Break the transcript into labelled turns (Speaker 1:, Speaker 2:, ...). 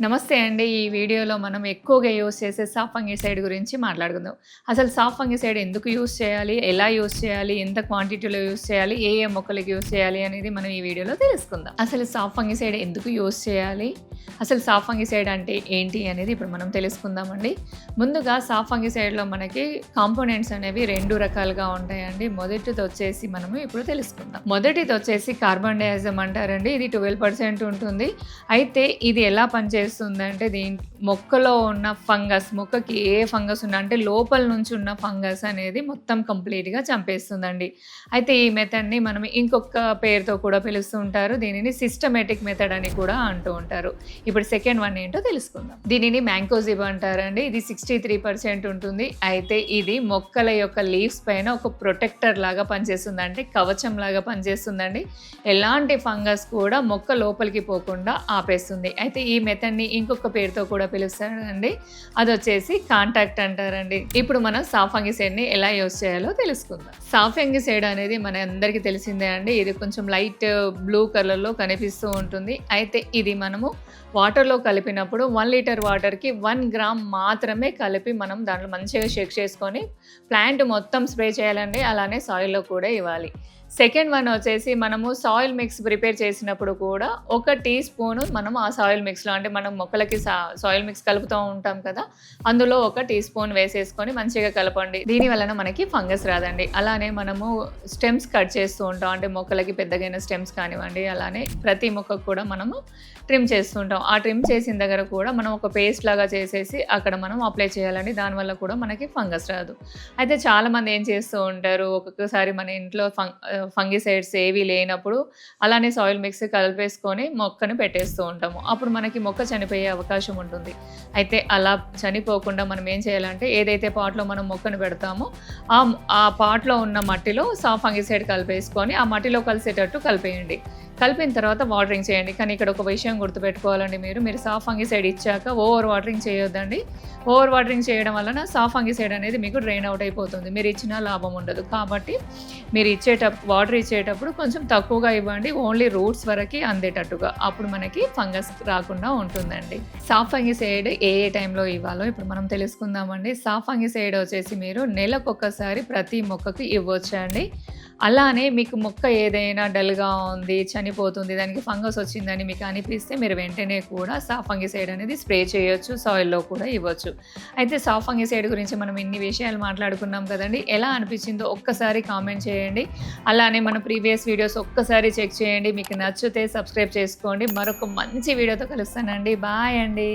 Speaker 1: నమస్తే అండి. ఈ వీడియోలో మనం ఎక్కువగా యూజ్ చేసే సాఫ్ ఫంగిసైడ్ గురించి మాట్లాడుకుందాం. అసలు సాఫ్ ఫంగిసైడ్ ఎందుకు యూజ్ చేయాలి? ఎలా యూజ్ చేయాలి? ఎంత క్వాంటిటీలో యూజ్ చేయాలి? ఏ ఏ మొక్కలకి యూజ్ చేయాలి అనేది మనం ఈ వీడియోలో తెలుసుకుందాం. అసలు సాఫ్ ఫంగిసైడ్ ఎందుకు యూజ్ చేయాలి? అసలు సాఫ్ ఫంగిసైడ్ అంటే ఏంటి అనేది ఇప్పుడు మనం తెలుసుకుందామండి. ముందుగా సాఫ్ ఫంగిసైడ్‌లో మనకి కాంపోనెంట్స్ అనేవి 2 రకాలుగా ఉంటాయండి. మొదటిదొచ్చేసి మనము ఇప్పుడు తెలుసుకుందాం. మొదటిదొచ్చేసి కార్బన్ డయాక్సైడ్ అంటారండి. ఇది 12% ఉంటుంది. అయితే ఇది ఎలా పనిచేస్తుందంటే మొక్కలో ఉన్న ఫంగస్, మొక్కకి ఏ ఫంగస్ ఉన్నా అంటే లోపల నుంచి ఉన్న ఫంగస్ అనేది మొత్తం కంప్లీట్‌గా చంపేస్తుందండి. అయితే ఈ మెథడ్‌ని మనం ఇంకొక పేరుతో కూడా పిలుస్తూ ఉంటారు. దీనిని సిస్టమాటిక్ మెథడ్ అని కూడా అంటూ ఉంటారు. ఇప్పుడు సెకండ్ వన్ ఏంటో తెలుసుకుందాం. దీనిని మ్యాంకోజిబ్ అంటారండి. ఇది 63% ఉంటుంది. అయితే ఇది మొక్కల యొక్క లీవ్స్ పైన ఒక ప్రొటెక్టర్ లాగా పనిచేస్తుంది. అంటే కవచం లాగా పనిచేస్తుందండి. ఎలాంటి ఫంగస్ కూడా మొక్క లోపలికి పోకుండా ఆపేస్తుంది. అయితే ఈ మెథడ్‌ని ఇంకొక పేరుతో కూడా పిలుస్తారండి. అదొచ్చేసి కాంటాక్ట్ అంటారండి. ఇప్పుడు మనం సాఫ్ ఫంగిసైడ్‌ని ఎలా యూజ్ చేయాలో తెలుసుకుందాం. సాఫ్ ఫంగిసైడ్ అనేది మన అందరికీ తెలిసిందే అండి. ఇది కొంచెం లైట్ బ్లూ కలర్‌లో కనిపిస్తూ ఉంటుంది. అయితే ఇది మనము వాటర్‌లో కలిపినప్పుడు 1 లీటర్ వాటర్‌కి 1 గ్రామ్ మాత్రమే కలిపి మనం దాంట్లో మంచిగా షేక్ చేసుకొని ప్లాంట్ మొత్తం స్ప్రే చేయాలండి. అలానే సాయిల్‌లో కూడా ఇవ్వాలి. సెకండ్ వన్ వచ్చేసి మనము సాయిల్ మిక్స్ ప్రిపేర్ చేసినప్పుడు కూడా 1 టీ స్పూను మనం ఆ సాయిల్ మిక్స్‌లో అంటే మనం మొక్కలకి సాయిల్ మిక్స్ కలుపుతూ ఉంటాం కదా, అందులో 1 టీ స్పూన్ వేసేసుకొని మంచిగా కలపండి. దీని వలన మనకి ఫంగస్ రాదండి. అలానే మనము స్టెమ్స్ కట్ చేస్తూ ఉంటాం. అంటే మొక్కలకి పెద్దగైన స్టెమ్స్ కానివ్వండి, అలానే ప్రతి మొక్కకు కూడా మనము ట్రిమ్ చేస్తూ ఉంటాం. ఆ ట్రిమ్ చేసిన దగ్గర కూడా మనం ఒక పేస్ట్ లాగా చేసేసి అక్కడ మనం అప్లై చేయాలండి. దానివల్ల కూడా మనకి ఫంగస్ రాదు. అయితే చాలామంది ఏం చేస్తూ ఉంటారు, ఒక్కొక్కసారి మన ఇంట్లో ఫంగిసైడ్స్ ఏవి లేనప్పుడు అలానే సాయిల్ మిక్స్ కలిపేసుకొని మొక్కను పెట్టేస్తూ ఉంటాము. అప్పుడు మనకి మొక్క చనిపోయే అవకాశం ఉంటుంది. అయితే అలా చనిపోకుండా మనం ఏం చేయాలంటే ఏదైతే పాట్లో మనం మొక్కను పెడతామో ఆ పాట్లో ఉన్న మట్టిలో సాఫ్ ఫంగిసైడ్ కలిపేసుకొని ఆ మట్టిలో కలిసేటట్టు కలిపేయండి. కలిపిన తర్వాత వాటరింగ్ చేయండి. కానీ ఇక్కడ ఒక విషయం గుర్తుపెట్టుకోవాలండి, మీరు సాఫ్ ఫంగిసైడ్ ఇచ్చాక ఓవర్ వాటరింగ్ చేయొద్దండి. ఓవర్ వాటరింగ్ చేయడం వలన సాఫ్ ఫంగిసైడ్ అనేది మీకు డ్రైన్ అవుట్ అయిపోతుంది. మీరు ఇచ్చినా లాభం ఉండదు. కాబట్టి మీరు వాటర్ ఇచ్చేటప్పుడు కొంచెం తక్కువగా ఇవ్వండి. ఓన్లీ రూట్స్ వరకు అందేటట్టుగా. అప్పుడు మనకి ఫంగస్ రాకుండా ఉంటుందండి. సాఫ్ ఫంగిసైడ్ ఏ టైంలో ఇవ్వాలో ఇప్పుడు మనం తెలుసుకుందామండి. సాఫ్ ఫంగిసైడ్ వచ్చేసి మీరు నెలకొకసారి ప్రతి మొక్కకి ఇవ్వచ్చండి. అలానే మీకు మొక్క ఏదైనా డల్‌గా ఉంది, చనిపోతుంది, దానికి ఫంగస్ వచ్చిందని మీకు అనిపిస్తే మీరు వెంటనే కూడా సాఫ్ ఫంగిసైడ్ అనేది స్ప్రే చేయొచ్చు. సాయిల్‌లో కూడా ఇవ్వచ్చు. అయితే సాఫ్ ఫంగిసైడ్ గురించి మనం ఇన్ని విషయాలు మాట్లాడుకున్నాం కదండీ. ఎలా అనిపించిందో ఒక్కసారి కామెంట్ చేయండి. అలానే మన ప్రీవియస్ వీడియోస్ ఒక్కసారి చెక్ చేయండి. మీకు నచ్చితే సబ్స్క్రైబ్ చేసుకోండి. మరొక మంచి వీడియోతో కలుస్తానండి. బాయ్ అండి.